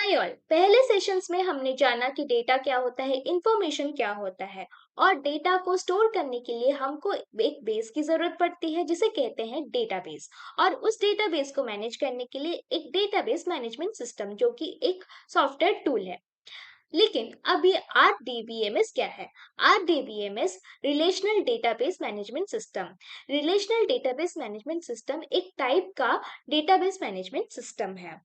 Hi all. पहले sessions में हमने जाना कि डेटा क्या होता है, इंफॉर्मेशन क्या होता है और डेटा को स्टोर करने के लिए हमको एक बेस की जरूरत पड़ती है जिसे कहते हैं डेटाबेस। और उस डेटाबेस को मैनेज करने के लिए एक डेटाबेस मैनेजमेंट सिस्टम जो कि एक सॉफ्टवेयर टूल है। लेकिन अब ये RDBMS क्या है? RDBMS relational database management system. Relational database management system एक टाइप का डेटाबेस मैनेजमेंट सिस्टम है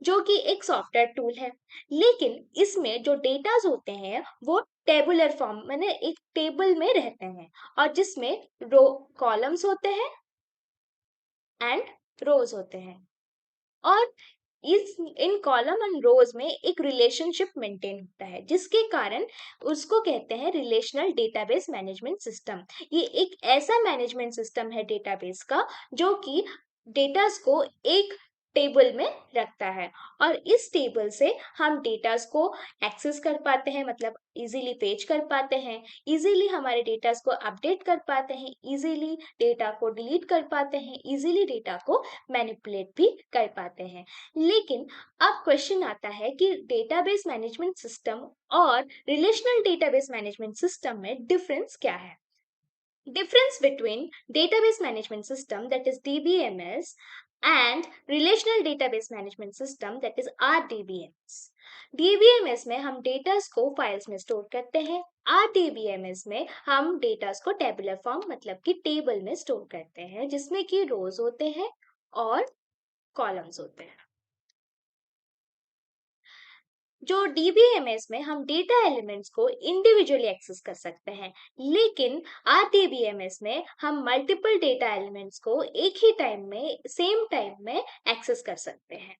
जो कि एक सॉफ्टवेयर टूल है। लेकिन इसमें जो डेटाज होते हैं वो टेबुलर फॉर्म माने एक टेबल में रहते हैं और जिसमें रो कॉलम्स होते हैं एंड रोज होते हैं। और इस इन कॉलम एंड रोज में एक रिलेशनशिप मेंटेन होता है जिसके कारण उसको कहते हैं रिलेशनल डेटाबेस मैनेजमेंट सिस्टम। ये एक ऐसा मैनेजमेंट सिस्टम है डेटाबेस का जो कि डेटास को एक टेबल में रखता है और इस टेबल से हम डेटास को एक्सेस कर पाते हैं, मतलब इजीली फेच कर पाते हैं, इजीली हमारे डेटास को अपडेट कर पाते हैं, इजीली डेटा को डिलीट कर पाते हैं, इजीली डेटा को मैनिपुलेट भी कर पाते हैं। लेकिन अब क्वेश्चन आता है कि डेटाबेस मैनेजमेंट सिस्टम और रिलेशनल डेटाबेस मैनेजमेंट सिस्टम में डिफरेंस क्या है? Difference between database management system, that is DBMS, and relational database management system, that is RDBMS. DBMS में हम डेटास को फाइल्स में स्टोर करते हैं। RDBMS में हम डेटास को टेबुलर फॉर्म मतलब कि टेबल में स्टोर करते हैं जिसमें कि रोज होते हैं और कॉलम्स होते हैं। जो डीबीएमएस में हम डेटा एलिमेंट्स को इंडिविजुअली एक्सेस कर सकते हैं, लेकिन आरडीबीएमएस में हम मल्टीपल डेटा एलिमेंट्स को एक ही टाइम में सेम टाइम में एक्सेस कर सकते हैं।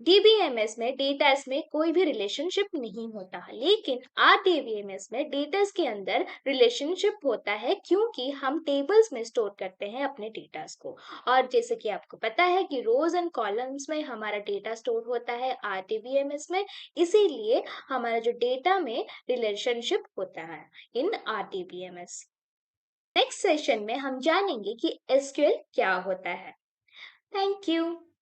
डीबीएमएस में डेटास में कोई भी रिलेशनशिप नहीं होता, लेकिन आरडीबीएमएस में डेटास के अंदर रिलेशनशिप होता है क्योंकि हम टेबल्स में स्टोर करते हैं अपने डेटास को। और जैसे कि आपको पता है कि रोज एंड कॉलम्स में हमारा डेटा स्टोर होता है आरडीबीएमएस में, इसीलिए हमारा जो डेटा में रिलेशनशिप होता है इन आरडीबीएमएस। नेक्स्ट सेशन में हम जानेंगे कि एसक्यूएल क्या होता है। Thank you.